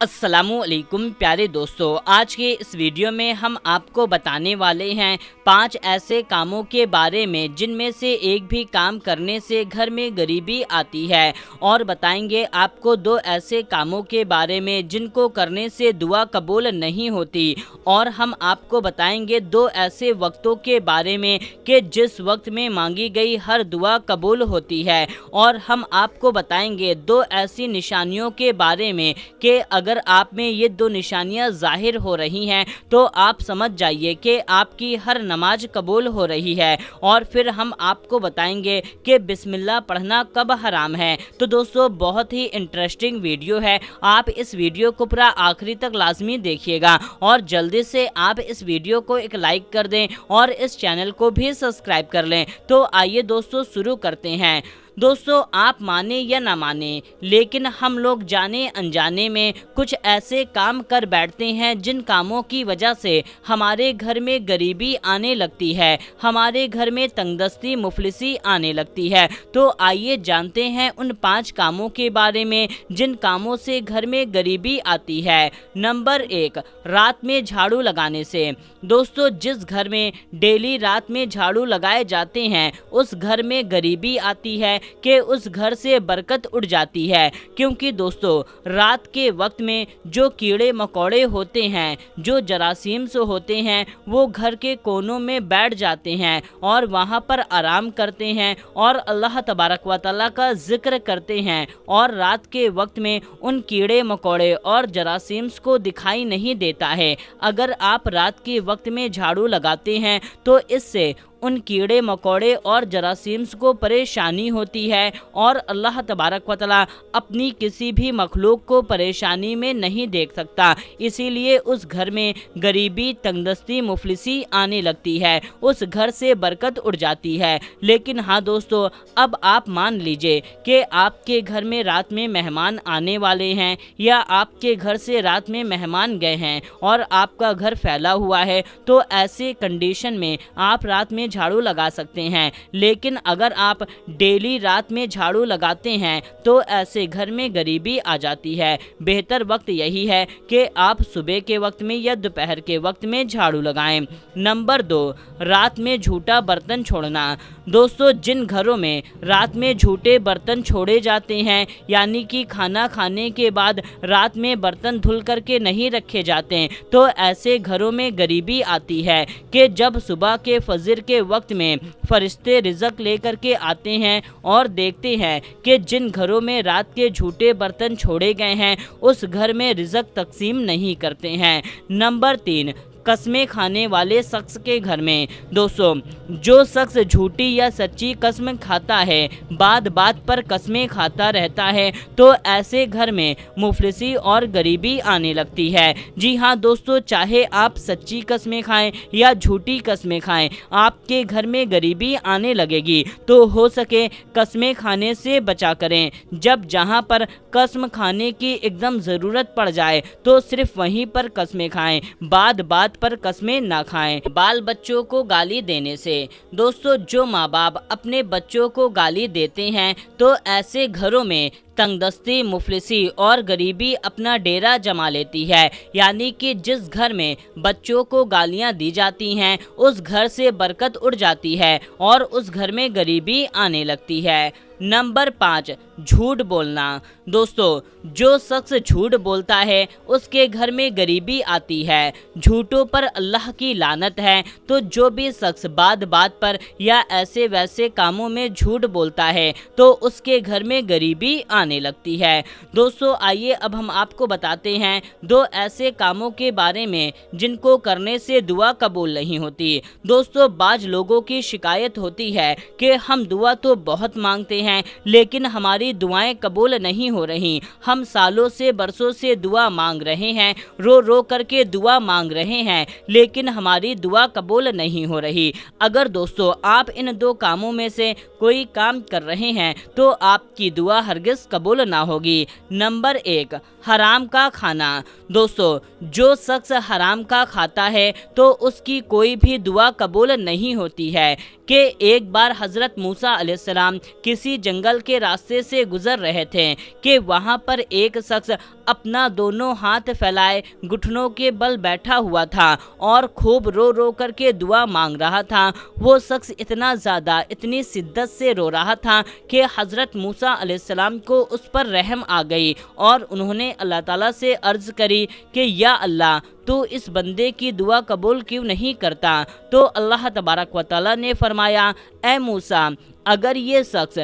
अस्सलामुअलैकुम प्यारे दोस्तों, आज के इस वीडियो में हम आपको बताने वाले हैं 5 ऐसे कामों के बारे में जिनमें से एक भी काम करने से घर में गरीबी आती है, और बताएंगे आपको 2 ऐसे कामों के बारे में जिनको करने से दुआ कबूल नहीं होती, और हम आपको बताएंगे 2 ऐसे वक्तों के बारे में कि जिस वक्त में मांगी गई हर दुआ कबूल होती है, और हम आपको बताएंगे 2 ऐसी निशानियों के बारे में कि अगर आप में ये 2 निशानियां जाहिर हो रही हैं तो आप समझ जाइए कि आपकी हर नमाज कबूल हो रही है। और फिर हम आपको बताएंगे कि बिस्मिल्लाह पढ़ना कब हराम है। तो दोस्तों, बहुत ही इंटरेस्टिंग वीडियो है, आप इस वीडियो को पूरा आखिरी तक लाजमी देखिएगा, और जल्दी से आप इस वीडियो को एक लाइक कर दें और इस चैनल को भी सब्सक्राइब कर लें। तो आइए दोस्तों, शुरू करते हैं। दोस्तों, आप माने या ना माने, लेकिन हम लोग जाने अनजाने में कुछ ऐसे काम कर बैठते हैं जिन कामों की वजह से हमारे घर में गरीबी आने लगती है, हमारे घर में तंगदस्ती मुफलिसी आने लगती है। तो आइए जानते हैं उन 5 कामों के बारे में जिन कामों से घर में गरीबी आती है। नंबर 1, रात में झाड़ू लगाने से। दोस्तों, जिस घर में डेली रात में झाड़ू लगाए जाते हैं उस घर में गरीबी आती है कि उस घर से बरकत उड़ जाती है, क्योंकि दोस्तों रात के वक्त में जो कीड़े मकोड़े होते हैं, जो जरासीम से होते हैं, वो घर के कोनों में बैठ जाते हैं और वहाँ पर आराम करते हैं और अल्लाह तबारक व तआला का जिक्र करते हैं, और रात के वक्त में उन कीड़े मकोड़े और जरासीम्स को दिखाई नहीं देता है। अगर आप रात के वक्त में झाड़ू लगाते हैं तो इससे उन कीड़े मकोड़े और जरासीम्स को परेशानी होती है, और अल्लाह तबारक व तआला अपनी किसी भी मखलूक को परेशानी में नहीं देख सकता। इसीलिए उस घर में गरीबी तंगदस्ती मुफलिसी आने लगती है, उस घर से बरकत उड़ जाती है। लेकिन हाँ दोस्तों, अब आप मान लीजिए कि आपके घर में रात में मेहमान आने वाले हैं, या आपके घर से रात में मेहमान गए हैं और आपका घर फैला हुआ है, तो ऐसे कंडीशन में आप रात में झाड़ू लगा सकते हैं। लेकिन अगर आप डेली रात में झाड़ू लगाते हैं तो ऐसे घर में गरीबी आ जाती है। बेहतर वक्त यही है कि आप सुबह के वक्त में या दोपहर के वक्त में झाड़ू लगाएं। नंबर 2, रात में झूठा बर्तन छोड़ना। दोस्तों, जिन घरों में रात में झूठे बर्तन छोड़े जाते हैं, यानी कि खाना खाने के बाद रात में बर्तन धुल करके नहीं रखे जाते, तो ऐसे घरों में गरीबी आती है कि जब सुबह के फजर के वक्त में फरिश्ते रिज़्क लेकर के आते हैं और देखते हैं कि जिन घरों में रात के झूठे बर्तन छोड़े गए हैं उस घर में रिज़्क तकसीम नहीं करते हैं। नंबर 3, कस्में खाने वाले शख्स के घर में। दोस्तों, जो शख्स झूठी या सच्ची कसम खाता है, बात बात पर कस्में खाता रहता है, तो ऐसे घर में मुफलिसी और गरीबी आने लगती है। जी हाँ दोस्तों, चाहे आप सच्ची कस्में खाएं या झूठी कस्में खाएं, आपके घर में गरीबी आने लगेगी। तो हो सके कस्में खाने से बचा करें। जब जहाँ पर कसम खाने की एकदम ज़रूरत पड़ जाए तो सिर्फ वहीं पर कस्में खाएं, बात बात पर कस्में ना खाएं। बाल बच्चों को गाली देने से। दोस्तों, जो माँ बाप अपने बच्चों को गाली देते हैं तो ऐसे घरों में तंगदस्ती मुफलिसी और गरीबी अपना डेरा जमा लेती है, यानी कि जिस घर में बच्चों को गालियां दी जाती हैं उस घर से बरकत उड़ जाती है और उस घर में गरीबी आने लगती है। नंबर 5, झूठ बोलना। दोस्तों, जो शख्स झूठ बोलता है उसके घर में गरीबी आती है। झूठों पर अल्लाह की लानत है। तो जो भी शख्स बात बात पर या ऐसे वैसे कामों में झूठ बोलता है तो उसके घर में गरीबी आने लगती है। दोस्तों, आइए अब हम आपको बताते हैं 2 ऐसे कामों के बारे में जिनको करने से दुआ कबूल नहीं होती। दोस्तों, बाज लोगों की शिकायत होती है कि हम दुआ तो बहुत मांगते हैं लेकिन हमारी दुआएं कबूल नहीं हो रही। हम सालों से बरसों से दुआ मांग रहे हैं, रो रो करके दुआ मांग रहे हैं, लेकिन हमारी दुआ कबूल नहीं हो रही। अगर दोस्तों आप इन 2 कामों में से कोई काम कर रहे हैं तो आपकी दुआ हरगिज़ कबूल ना होगी। नंबर 1, हराम का खाना। दोस्तों, जो शख्स हराम का खाता है तो उसकी कोई भी दुआ कबूल नहीं होती है। कि एक बार हज़रत मूसा अलैहिस्सलाम किसी जंगल के रास्ते से से गुजर रहे थे कि वहाँ पर एक शख्स अपना दोनों हाथ फैलाए घुटनों के बल बैठा हुआ था और खूब रो रो करके दुआ मांग रहा था। वो शख्स इतना ज़्यादा, इतनी शिद्दत से रो रहा था कि हज़रत मूसा अलैहिस्सलाम को उस पर रहम आ गई और उन्होंने अल्लाह ताला से अर्ज़ करी कि या अल्लाह, तो इस बंदे की दुआ कबूल क्यों नहीं करता? तो अल्लाह तबारक व तआला ने फरमाया, ए मूसा, अगर ये शख्स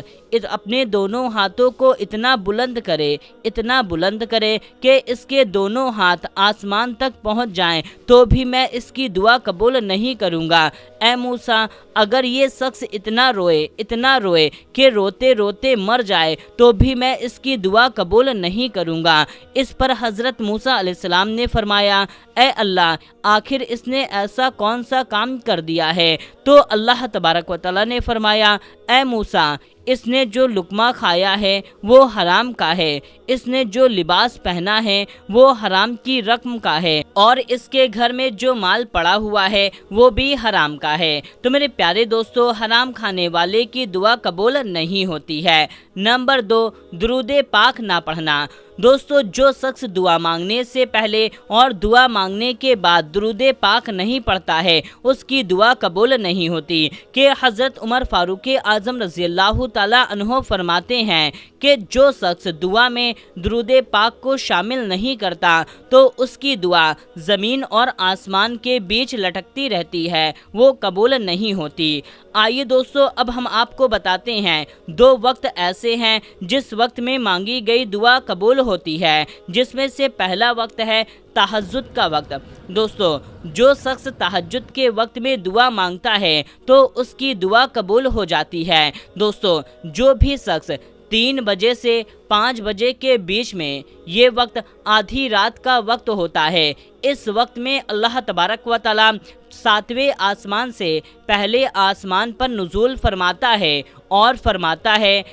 अपने दोनों हाथों को इतना बुलंद करे कि इसके दोनों हाथ आसमान तक पहुंच जाएं, तो भी मैं इसकी दुआ कबूल नहीं करूंगा। ए मूसा, अगर ये शख्स इतना रोए कि रोते रोते मर जाए, तो भी मैं इसकी दुआ कबूल नहीं करूंगा। इस पर हज़रत मूसा अलैहिस्सलाम ने फरमाया, ए अल्लाह, आखिर इसने ऐसा कौन सा काम कर दिया है? तो अल्लाह तबारक व तआला ने फरमाया, ए मूसा, इसने जो लुकमा खाया है वो हराम का है, इसने जो लिबास पहना है वो हराम की रकम का है, और इसके घर में जो माल पड़ा हुआ है वो भी हराम का है। तो मेरे प्यारे दोस्तों, हराम खाने वाले की दुआ कबूल नहीं होती है। नंबर 2, दुरूद पाक ना पढ़ना। दोस्तों, जो शख्स दुआ मांगने से पहले और दुआ मांगने के बाद दुरूद पाक नहीं पढ़ता है, उसकी दुआ कबूल नहीं होती। कि हज़रत उमर फारूक आज़म रज़ियल्लाहु ताला अन्हो फरमाते हैं कि जो शख्स दुआ में दुरूद पाक को शामिल नहीं करता, तो उसकी दुआ ज़मीन और आसमान के बीच लटकती रहती है, वो कबूल नहीं होती। आइए दोस्तों, अब हम आपको बताते हैं 2 वक्त ऐसे हैं जिस वक्त में मांगी गई दुआ कबूल होती है, जिसमें से पहला वक्त है तहज्जुद का वक्त। दोस्तों, जो शख्स तहज्जुद के वक्त में दुआ मांगता है तो उसकी दुआ कबूल हो जाती है। दोस्तों, जो भी शख्स 3 बजे से 5 बजे के बीच में, ये वक्त आधी रात का वक्त होता है, इस वक्त में अल्लाह तबारक व तआला 7वें आसमान से पहले आसमान पर नुज़ूल फरमाता है और फरमाता है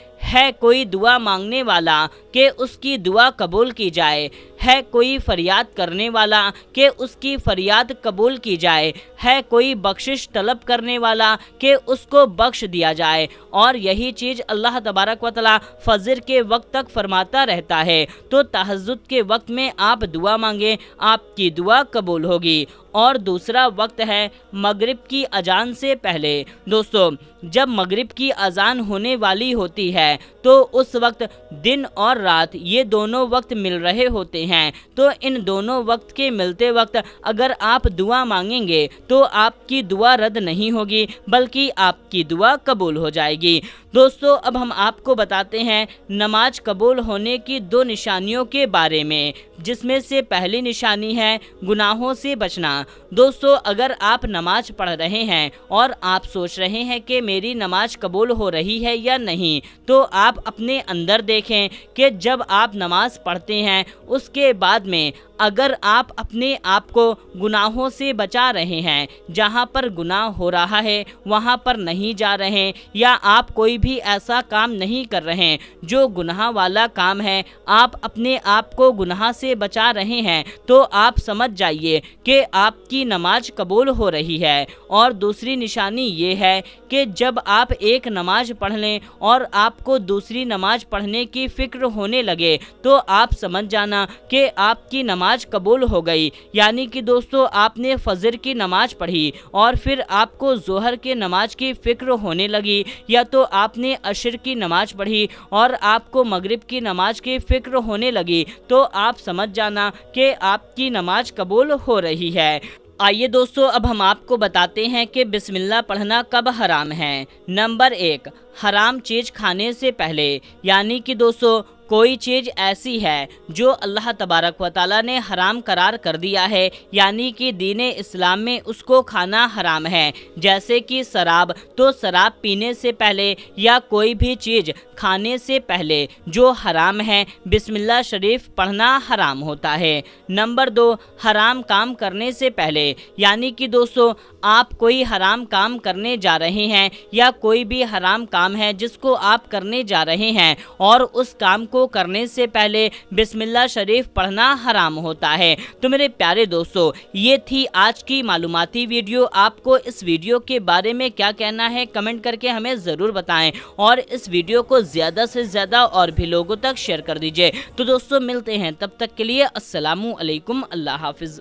कोई दुआ मांगने वाला कि उसकी दुआ कबूल की जाए, है कोई फरियाद करने वाला कि उसकी फरियाद कबूल की जाए, है कोई बख्शिश तलब करने वाला कि उसको बख्श दिया जाए। और यही चीज़ अल्लाह तबारक व तआला फजर के वक्त तक फरमाता रहता है। तो तहज्जुद के वक्त में आप दुआ मांगे, आपकी दुआ कबूल होगी। और दूसरा वक्त है मगरिब की अजान से पहले। दोस्तों, जब मगरिब की अजान होने वाली होती है तो उस वक्त दिन और रात ये दोनों वक्त मिल रहे होते हैं। तो इन दोनों वक्त के मिलते वक्त अगर आप दुआ मांगेंगे तो आपकी दुआ रद्द नहीं होगी, बल्कि आपकी दुआ कबूल हो जाएगी। दोस्तों, अब हम आपको बताते हैं नमाज कबूल होने की 2 निशानियों के बारे में, जिसमें से पहली निशानी है गुनाहों से बचना। दोस्तों, अगर आप नमाज पढ़ रहे हैं और आप सोच रहे हैं कि मेरी नमाज कबूल हो रही है या नहीं, तो आप अपने अंदर देखें कि जब आप नमाज पढ़ते हैं उसके बाद में अगर आप अपने आप को गुनाहों से बचा रहे हैं, जहां पर गुनाह हो रहा है वहां पर नहीं जा रहे हैं, या आप कोई भी ऐसा काम नहीं कर रहे हैं जो गुनाह वाला काम है, आप अपने आप को गुनाह से बचा रहे हैं, तो आप समझ जाइए कि आपकी नमाज कबूल हो रही है। और दूसरी निशानी ये है कि जब आप एक नमाज पढ़ लें और आपको दूसरी नमाज पढ़ने की फ़िक्र होने लगे, तो आप समझ जाना कि आपकी नमाज कबूल हो गई। यानी कि दोस्तों, आपने फजर की नमाज पढ़ी और फिर आपको जोहर के नमाज की फ़िक्र होने लगी, या तो आपने अशर की नमाज पढ़ी और आपको मगरिब की नमाज की फ़िक्र होने लगी, तो आप समझ जाना कि आपकी नमाज कबूल हो रही है। आइए दोस्तों, अब हम आपको बताते हैं कि बिस्मिल्लाह पढ़ना कब हराम है। नंबर 1, हराम चीज़ खाने से पहले। यानी कि दोस्तों, कोई चीज़ ऐसी है जो अल्लाह तबारक व तआला ने हराम करार कर दिया है, यानी कि दीन इस्लाम में उसको खाना हराम है, जैसे कि शराब। तो शराब पीने से पहले या कोई भी चीज़ खाने से पहले जो हराम है, बिस्मिल्लाह शरीफ पढ़ना हराम होता है। नंबर 2, हराम काम करने से पहले। यानी कि दोस्तों, आप कोई हराम काम करने जा रहे हैं या कोई भी हराम काम है जिसको आप करने जा रहे हैं और उस काम को करने से पहले बिस्मिल्लाह शरीफ पढ़ना हराम होता है। तो मेरे प्यारे दोस्तों, ये थी आज की मालूमाती वीडियो। आपको इस वीडियो के बारे में क्या कहना है कमेंट करके हमें ज़रूर बताएं, और इस वीडियो को ज़्यादा से ज़्यादा और भी लोगों तक शेयर कर दीजिए। तो दोस्तों मिलते हैं, तब तक के लिए अस्सलामु अलैकुम, अल्लाह हाफिज़।